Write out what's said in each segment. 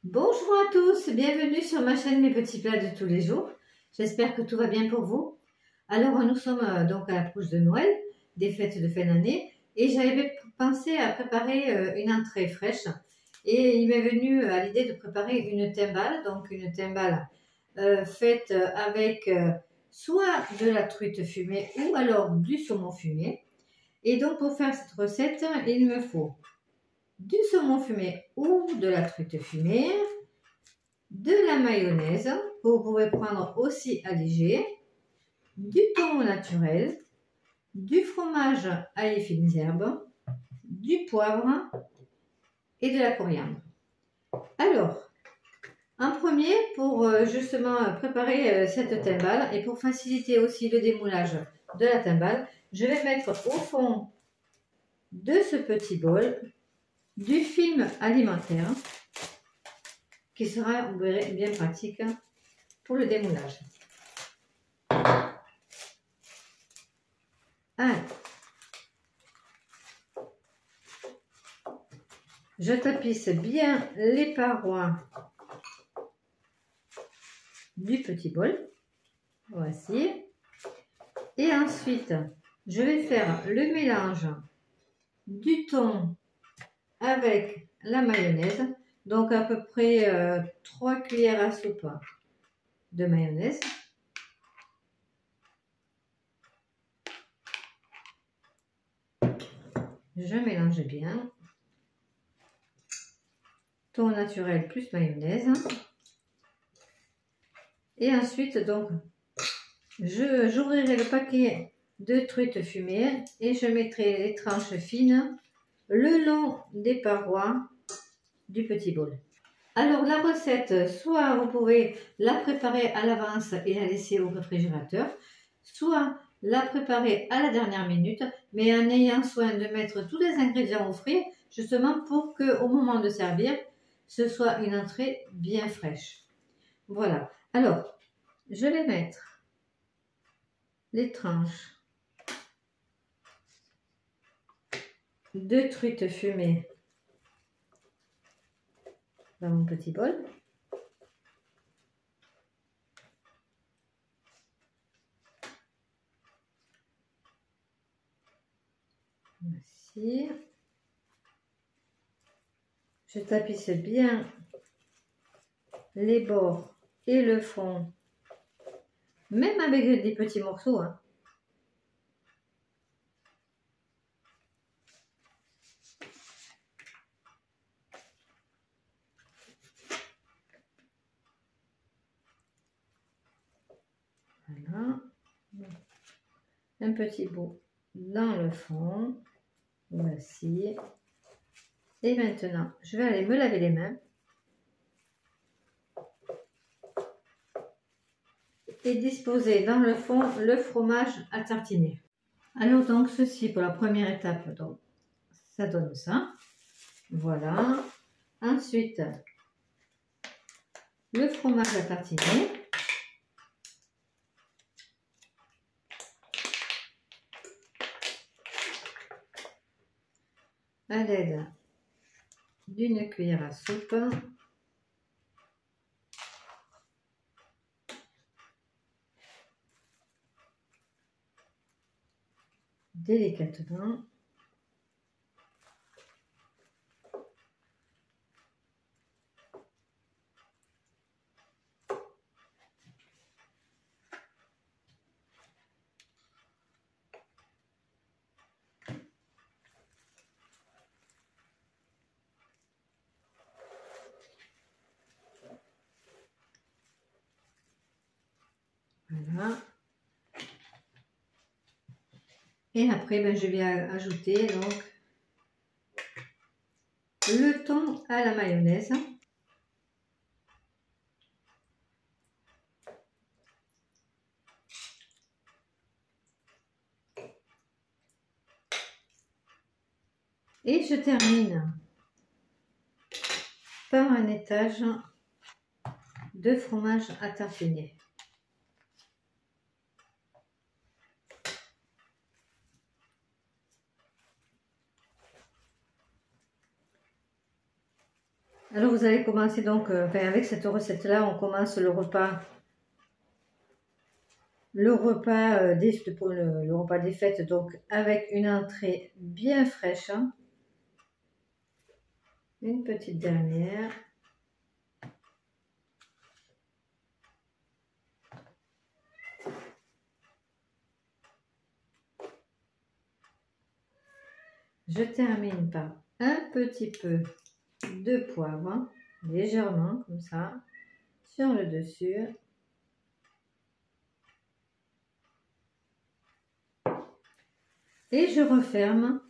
Bonjour à tous, bienvenue sur ma chaîne Mes petits plats de tous les jours. J'espère que tout va bien pour vous. Alors nous sommes donc à l'approche de Noël, des fêtes de fin d'année, et j'avais pensé à préparer une entrée fraîche. Et il m'est venu à l'idée de préparer une timbale, donc une timbale faite avec soit de la truite fumée ou alors du saumon fumé. Et donc pour faire cette recette, il me faut du saumon fumé ou de la truite fumée, de la mayonnaise, que vous pouvez prendre aussi allégé, du thon naturel, du fromage à fines herbes, du poivre et de la coriandre. Alors, en premier, pour justement préparer cette timbale et pour faciliter aussi le démoulage de la timbale, je vais mettre au fond de ce petit bol du film alimentaire qui sera, vous verrez, bien pratique pour le démoulage. Alors, je tapisse bien les parois du petit bol. Voici. Et ensuite, je vais faire le mélange du thon avec la mayonnaise. Donc à peu près 3 cuillères à soupe de mayonnaise. Je mélange bien. Thon naturel plus mayonnaise. Et ensuite, donc, j'ouvrirai le paquet de truite fumée et je mettrai les tranches fines le long des parois du petit bol. Alors la recette, soit vous pouvez la préparer à l'avance et la laisser au réfrigérateur, soit la préparer à la dernière minute, mais en ayant soin de mettre tous les ingrédients au frais, justement pour qu'au moment de servir, ce soit une entrée bien fraîche. Voilà. Alors, je vais mettre les tranches de truite fumée dans mon petit bol. Voici. Je tapisse bien les bords et le fond, même avec des petits morceaux, hein. Voilà. Un petit bout dans le fond. Voici. Et maintenant, je vais aller me laver les mains. Et disposer dans le fond le fromage à tartiner. Alors donc ceci pour la première étape, donc ça donne ça. Voilà. Ensuite, le fromage à tartiner. À l'aide d'une cuillère à soupe. Délicatement. Voilà. Et après, ben, je vais ajouter donc le thon à la mayonnaise. Et je termine par un étage de fromage à tartiner. Alors vous allez commencer donc, avec cette recette-là, on commence le repas le repas des fêtes, donc avec une entrée bien fraîche. Hein. Une petite dernière. Je termine par un petit peu de poivre, hein, légèrement comme ça, sur le dessus. Et je referme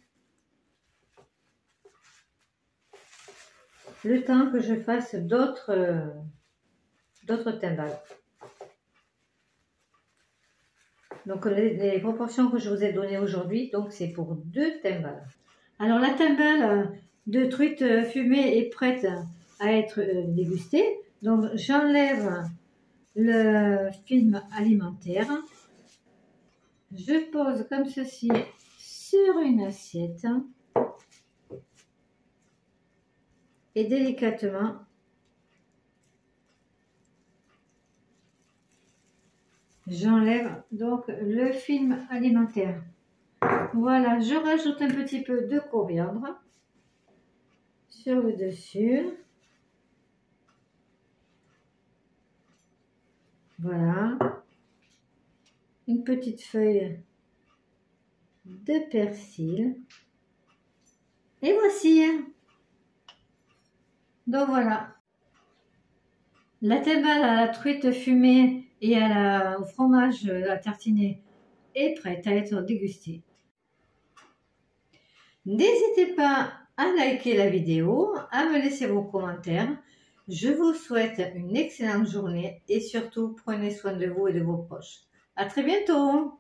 le temps que je fasse d'autres timbales. Donc les proportions que je vous ai données aujourd'hui, donc c'est pour 2 timbales. Alors la timbale de truite fumée est prête à être dégustée. Donc j'enlève le film alimentaire. Je pose comme ceci sur une assiette. Et délicatement, j'enlève donc le film alimentaire. Voilà, je rajoute un petit peu de coriandre sur le dessus. Voilà. Une petite feuille de persil. Et voici. Donc voilà. La timbale à la truite fumée et au fromage à tartiner est prête à être dégustée. N'hésitez pas à liker la vidéo, à me laisser vos commentaires. Je vous souhaite une excellente journée et surtout prenez soin de vous et de vos proches. À très bientôt!